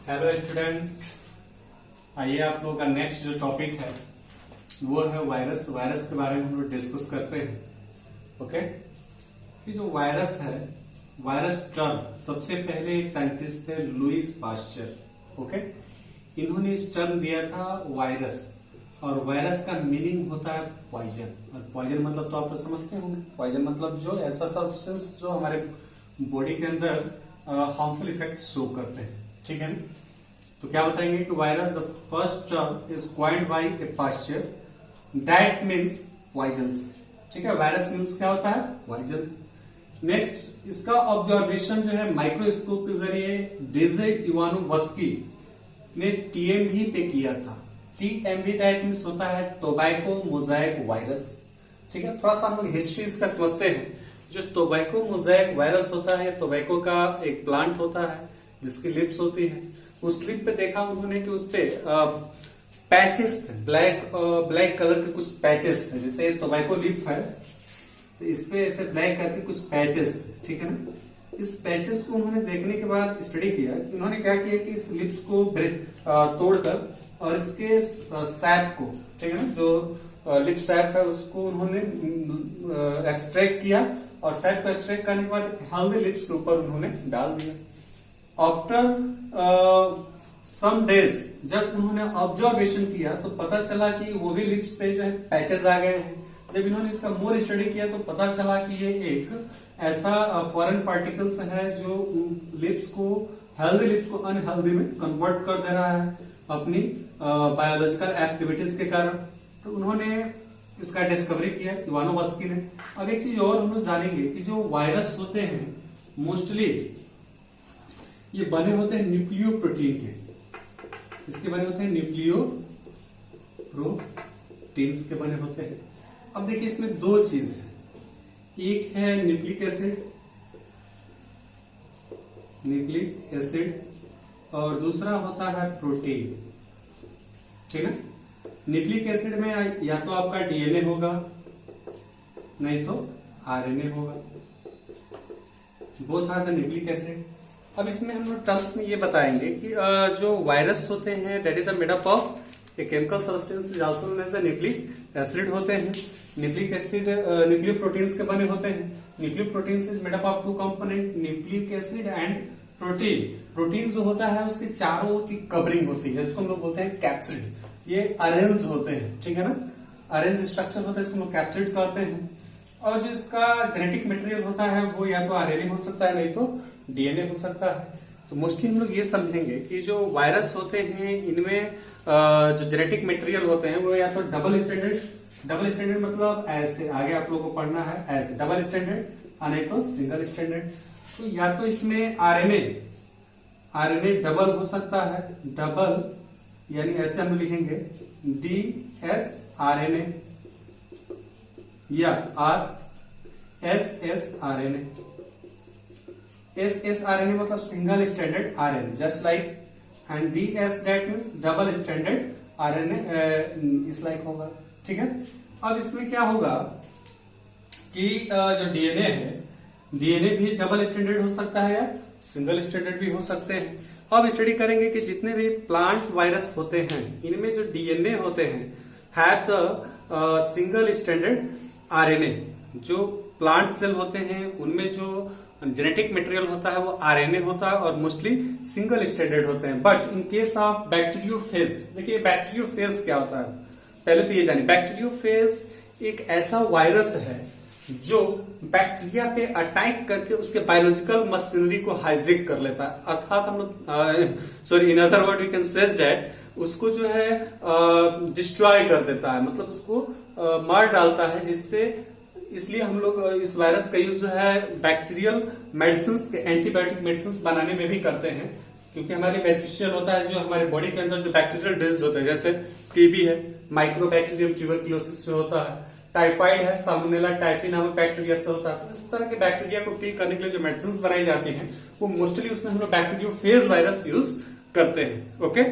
Hello student, आइए आप लोगों का नेक्स्ट जो टॉपिक है वो है वायरस। वायरस के बारे में हम लोग डिस्कस करते हैं। ओके, ये जो वायरस है, वायरस टर्म सबसे पहले एक साइंटिस्ट थे लुईस पास्चर। ओके, इन्होंने इस टर्म दिया था वायरस, और वायरस का मीनिंग होता है पॉइजन। और पॉइजन मतलब तो आप लोग समझते होंगे, पॉइजन मतलब जो ऐसा सब्सटेंस जो हमारे बॉडी के अंदर हार्मफुल इफेक्ट शो करते हैं। ठीक है ना? तो क्या बताएंगे कि virus the first term is coined by a Pasteur, that means poisons. ठीक है, वायरस मीन्स क्या होता है? पॉइजन्स। नेक्स्ट, इसका ऑब्जर्वेशन जो है माइक्रोस्कोप के जरिए डेजे इवानोवस्की ने टीएमवी पे किया था। टीएमवी दैट मीन्स होता है टोबैको मोजाइक वायरस। ठीक है, थोड़ा सा हम लोग हिस्ट्री इसका समझते हैं। जो टोबैको मोजाइक वायरस होता है, टोबैको का एक प्लांट होता है जिसकी लिप्स होती है। उस लिप पे देखा उन्होंने कि उस पे पैचेस थे, ब्लैक कलर के कुछ पैचेस थे। जैसे टोबैको लिप है तो इस पे ऐसे ब्लैक करके कुछ पैचेस थे। ठीक है ना? इस पैचेस को उन्होंने देखने के बाद स्टडी किया। इन्होंने क्या किया कि इस लिप्स को तोड़कर और इसके सैप को, ठीक है ना, जो लिप सैप है उसको उन्होंने एक्सट्रैक्ट किया, और सैप को एक्सट्रैक्ट करने के बाद हेल्दी लिप्स के ऊपर उन्होंने डाल दिया। आफ्टर सम डेज जब उन्होंने ऑब्जर्वेशन किया तो पता चला कि वो भी लिप्स पे जो है पैचेस आ गए हैं। जब इन्होंने इसका मोर स्टडी किया तो पता चला कि ये एक ऐसा फॉरेन पार्टिकल्स है जो लिप्स को, हेल्दी लिप्स को अनहेल्दी में कन्वर्ट कर दे रहा है अपनी बायोलॉजिकल एक्टिविटीज के कारण। तो उन्होंने इसका डिस्कवरी किया इवानोवस्की ने। अब एक चीज और हम लोग जानेंगे कि जो वायरस होते हैं मोस्टली ये बने होते हैं न्यूक्लियो प्रोटीन के। इसके बने होते हैं न्यूक्लियो प्रोटीन्स के बने होते हैं। अब देखिए इसमें दो चीज है, एक है न्यूक्लिक एसिड और दूसरा होता है प्रोटीन। ठीक है? न्यूक्लिक एसिड में या तो आपका डीएनए होगा, नहीं तो आरएनए होगा। Both are the nucleic acid. अब इसमें हम लोग टर्म्स में ये बताएंगे कि जो वायरस होते हैं that is the made up of a chemical substance is also known as the nucleic acid होते हैं। न्यूक्लिक एसिड न्यूक्लियो प्रोटीन्स के बने होते हैं। Nucleoproteins is made up of two component, nucleic acid and protein. Protein जो होता है उसके चारों की कवरिंग होती है, जिसको हम लोग बोलते हैं कैप्सिड। ये अरेंज होते हैं, ठीक है ना, अरेंज स्ट्रक्चर होता है, इसको हम लोग कैप्सिड कहते हैं। और जो इसका जेनेटिक मटेरियल होता है वो या तो आरएनए हो सकता है, नहीं तो डीएनए हो सकता है। तो मोस्टली हम लोग ये समझेंगे कि जो वायरस होते हैं इनमें जो जेनेटिक मटेरियल होते हैं वो या तो डबल स्टैंडर्ड मतलब ऐसे, आगे आप लोगों को पढ़ना है ऐसे डबल स्टैंडर्ड, नहीं तो सिंगल स्टैंडर्ड। तो या तो इसमें आरएनए डबल हो सकता है, डबल यानी ऐसे हम लिखेंगे ds आरएनए या ss आरएनए। ss आरएनए मतलब single standard RNA, just like, and ds that means double standard RNA इस लाइक होगा। ठीक है? अब इसमें क्या होगा कि जो डीएनए है, डीएनए भी डबल स्टैंडर्ड हो सकता है या सिंगल स्टैंडर्ड भी हो सकते हैं। अब स्टडी करेंगे कि जितने भी प्लांट वायरस होते हैं इनमें जो डीएनए होते हैं have the single standard RNA. जो प्लांट सेल होते हैं उनमें जो जेनेटिक मटेरियल होता है वो आरएनए होता है और मोस्टली सिंगल स्टैंडर्ड होते हैं। But in case of bacteriophage, देखिए बैक्टीरियोफेज क्या होता है पहले तो ये जानिए। बैक्टीरियोफेज एक ऐसा वायरस है जो बैक्टीरिया पे अटैक करके उसके बायोलॉजिकल मशीनरी को हाईजेक कर लेता है। अर्थात हम लोग in other word we can say that उसको जो है डिस्ट्रॉय कर देता है, मतलब उसको मार डालता है। जिससे इसलिए हम लोग इस वायरस का यूज जो है बैक्टीरियल मेडिसिन, एंटीबायोटिक मेडिसिन बनाने में भी करते हैं, क्योंकि हमारे बेनिफिशियल होता है। जो हमारे बॉडी के अंदर जो बैक्टीरियल डिजीज होते हैं, जैसे टीबी है, माइक्रोबैक्टीरियम ट्यूबरक्लोसिस से होता है, टाइफाइड है, साल्मोनेला टाइफी नामक बैक्टीरिया से होता है। तो इस तरह के बैक्टीरिया को किल करने के लिए जो मेडिसिन बनाई जाती हैं वो मोस्टली उसमें हम लोग बैक्टीरियोफेज वायरस यूज करते हैं। ओके,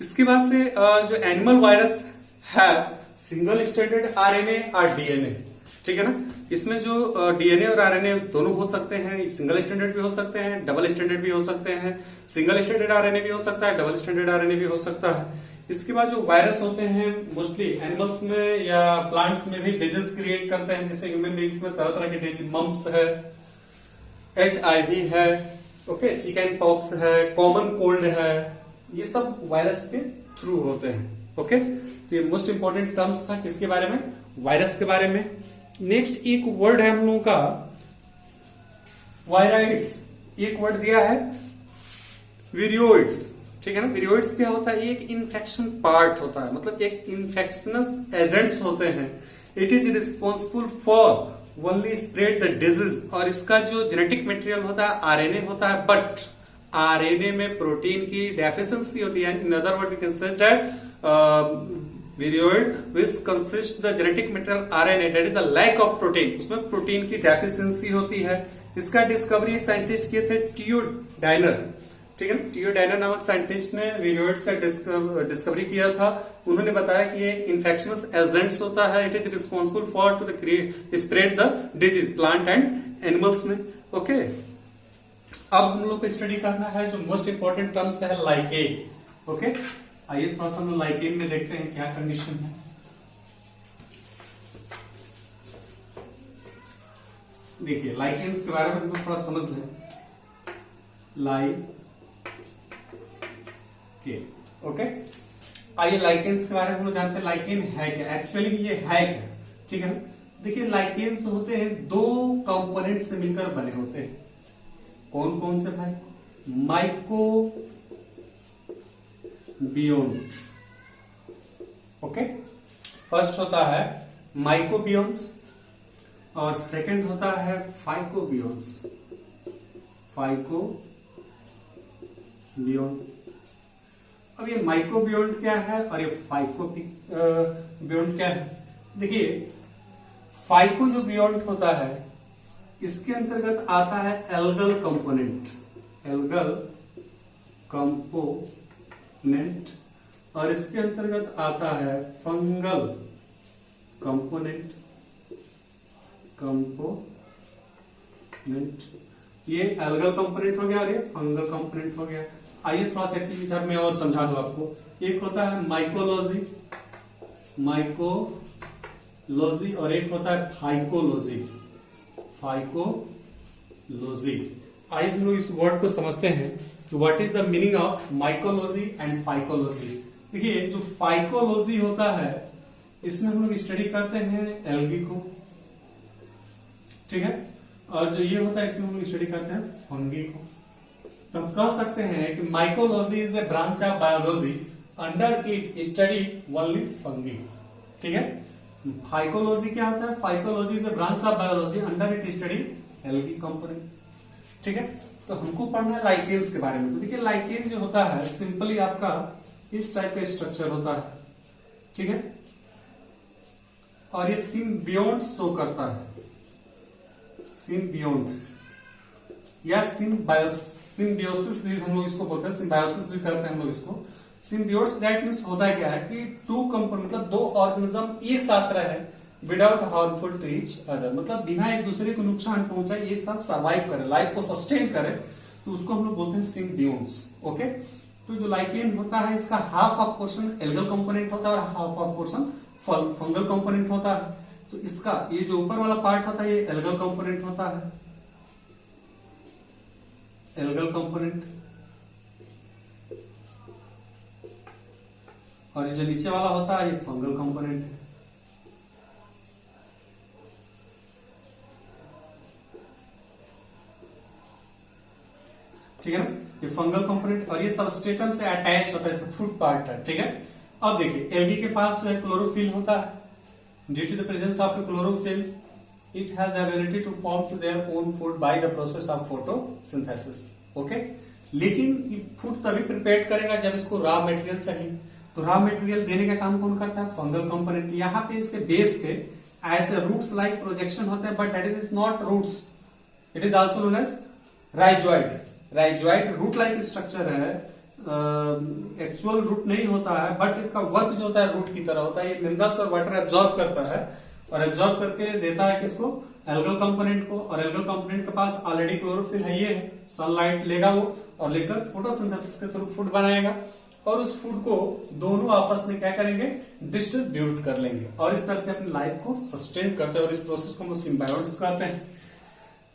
इसके बाद से जो एनिमल वायरस है सिंगल स्टैंडर्ड आरएनए और डीएनए। ठीक है ना। इसमें जो डीएनए और आरएनए दोनों हो सकते हैं, सिंगल स्टैंडर्ड भी हो सकते हैं, डबल स्टैंडर्ड भी हो सकते हैं। सिंगल स्टैंडर्ड आरएनए भी हो सकता है, डबल स्टैंडर्ड आरएनए भी हो सकता है। इसके बाद जो वायरस होते हैं मोस्टली एनिमल्स में या प्लांट्स में भी डिजीज क्रिएट करते हैं, जैसे ह्यूमन बींग्स में तरह तरह के डिजीज, मम्प्स है, HIV है, ओके, चिकन पॉक्स है, कॉमन कोल्ड है, ये सब वायरस के थ्रू होते हैं। ओके, तो ये मोस्ट इंपॉर्टेंट टर्म्स था किसके बारे में, वायरस के बारे में। नेक्स्ट एक वर्ड है हम लोगों का वायराइड्स, एक वर्ड दिया है विरियोइड्स, ठीक है ना। विरियोइड्स क्या होता है, एक इन्फेक्शन पार्ट होता है, मतलब एक इन्फेक्शनस एजेंट्स होते हैं। It is responsible for only spread the disease, और इसका जो जेनेटिक मटेरियल होता है आरएनए होता है, बट आरएनए में प्रोटीन की डेफिशिएंसी होती है। In other word we can say that viroid which consist the genetic material RNA, that is the lack of protein, उसमें प्रोटीन की डेफिशिएंसी होती है। इसका डिस्कवरी एक साइंटिस्ट किए थे टियोडाइनर, ठीक है ना। टियोडाइनर नामक साइंटिस्ट ने विरियोइड्स का डिस्कवरी किया था। उन्होंने बताया कि ये इन्फेक्शनस एजेंट्स होता है, it is responsible for to the spread the disease plant and animals में। ओके, अब हम लोग को स्टडी करना है जो मोस्ट इंपॉर्टेंट टर्म्स है लाइकेन। ओके, आइए थोड़ा सा हम लाइकेन में देखते हैं क्या कंडीशन है। देखिए लाइकेन्स के बारे में हम लोग थोड़ा समझ लें। ओके, आइए लाइकेन्स के बारे में हम लोग जानते हैं लाइकेन है क्या, एक्चुअली ये है क्या, ठीक है ना। देखिए लाइकेन्स होते हैं दो कंपोनेंट से मिलकर बने होते हैं। कौन कौन से भाई, माइकोबियोन्ट, ओके, फर्स्ट होता है माइकोबियोन्ट्स और सेकंड होता है फाइकोबियोन्ट्स, फाइकोबियोन्ट। अब ये माइकोबियोन्ट क्या है और ये फाइकोबियोन्ट क्या है। देखिए फाइको जो बियोन्ट होता है इसके अंतर्गत आता है एल्गल कंपोनेंट, एल्गल कंपोनेंट, और इसके अंतर्गत आता है फंगल कंपोनेंट, ये एल्गल कंपोनेंट हो गया और ये फंगल कंपोनेंट हो गया। आइए थोड़ा सा चीज इधर में और समझा दो आपको। एक होता है माइकोलॉजी, माइकोलॉजी, और एक होता है फाइकोलॉजी, फाइकोलॉजी। आइए हम लोग इस वर्ड को समझते हैं कि what is the meaning of mycology and phycology. देखिए जो फाइकोलॉजी होता है इसमें हम लोग स्टडी करते हैं एल्गी को, ठीक है, और जो ये होता है इसमें हम लोग स्टडी करते हैं फंगी को। तो हम कह सकते हैं कि mycology is a branch of biology, under it study only fungi, ठीक है। फाइकोलॉजी क्या होता है, phycology is a branch of biology, under it study algae component, ठीक है। तो हमको पढ़ना है लाइकेन्स के बारे में। तो देखिए लाइकेन जो होता है सिंपली आपका इस टाइप का स्ट्रक्चर होता है, ठीक है, और ये सिम्बियोन्ट शो करता है, सिम्बियोन्ट्स या सिम्बियोसिस भी हम लोग इसको बोलते हैं, सिम्बायोसिस भी करते हैं हम लोग इसको। सिम्बियोट्स दैट मीन्स होता है क्या है कि टू कंपोनेंट, मतलब दो ऑर्गेनिज्म एक साथ रहे without harmful to each other, मतलब बिना एक दूसरे को नुकसान पहुंचाए एक साथ सर्वाइव करे, लाइफ को सस्टेन करे, तो उसको हम लोग बोलते हैं सिम्बियोट्स। ओके, तो जो लाइकेन होता है इसका half of portion algal component होता है और half of portion fungal component होता है। तो इसका ये जो ऊपर वाला पार्ट होता है ये एल्गल कंपोनेंट होता है, एल्गल कंपोनेंट, और ये जो नीचे वाला होता है ये फंगल कंपोनेंट है। ठीक है ना, ये फंगल कंपोनेंट, और ये सबस्ट्रेटम से अटैच होता है, इसका फ्रूट पार्ट है, ठीक है। अब देखिए एल्गी के पास जो है क्लोरोफिल होता है, due to the presence of a chlorophyll it has ability to form to their own food by the process of photosynthesis. Okay, लेकिन ये फूड तभी प्रिपेयर करेगा जब इसको रॉ मटेरियल चाहिए, तो रॉ मटेरियल देने का काम कौन करता है, फंगल कंपोनेंट। यहाँ पे इसके बेस पे ऐसे रूट्स लाइक प्रोजेक्शन होते हैं, but that is not roots, it is also known as rhizoid. Rhizoid root like structure है, एक्चुअल रूट नहीं होता है, बट इसका वर्क जो होता है रूट की तरह होता है। ये मिनरल्स और वाटर एब्जॉर्ब करता है और एब्जॉर्ब करके देता है किसको, एल्गल कंपोनेंट को, और एल्गल कंपोनेंट के पास ऑलरेडी क्लोरोफिल है, ये है, सनलाइट लेगा वो और लेकर फोटोसिंथेसिस के थ्रू फूड बनाएगा, और उस फूड को दोनों आपस में क्या करेंगे, डिस्ट्रीब्यूट कर लेंगे, और इस तरह से अपनी लाइफ को सस्टेन करते हैं, और इस प्रोसेस को हम सिम्बायोटिक्स कहते हैं।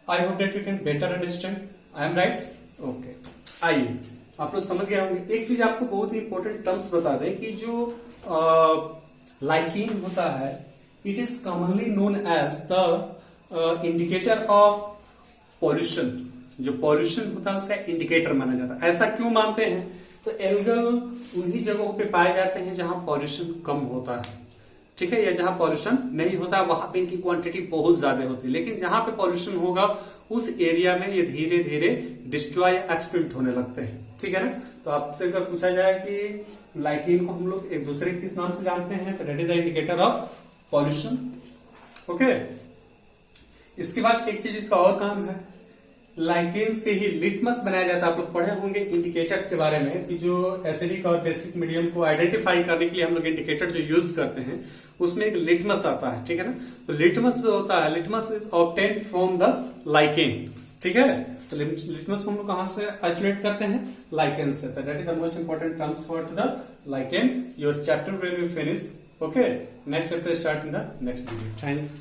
I hope that you can better understand, I am right, okay. आइए, आप लोग समझ गए होंगे। एक चीज आपको बहुत ही इंपॉर्टेंट टर्म्स बता दें कि जो लाइकिन होता है, it is commonly known as the indicator of pollution. जो पॉल्यूशन होता है उसका इंडिकेटर माना जाता है। ऐसा क्यों मानते हैं, तो एल्गल उन्हीं जगहों पे पाए जाते हैं जहां पॉल्यूशन कम होता है, ठीक है, या जहां पॉल्यूशन नहीं होता वहां पे इनकी क्वांटिटी बहुत ज्यादा होती है। लेकिन जहां पे पॉल्यूशन होगा उस एरिया में ये धीरे धीरे डिस्ट्रॉय एक्सटिंक्ट होने लगते हैं, ठीक है ना। तो आपसे अगर पूछा जाए कि लाइकिन को हम लोग एक दूसरे किस नाम से जानते हैं, तो that is the indicator of pollution, okay. इसके बाद एक चीज इसका और काम है, लाइकेन से ही लिटमस बनाया जाता है। आप लोग पढ़े होंगे इंडिकेटर्स के बारे में कि जो एसिडिक और बेसिक मीडियम को आइडेंटिफाई करने के लिए हम लोग इंडिकेटर जो यूज करते हैं उसमें एक लिटमस आता है, ठीक है ना। तो लिटमस जो होता है, litmus is obtained from the lichen, ठीक है। तो लिटमस को हम लोग कहां से आइसोलेट करते हैं, लाइकेन से। That is the most important terms for the lichen. Your chapter will be finish, okay. Next chapter start in the next video. Thanks.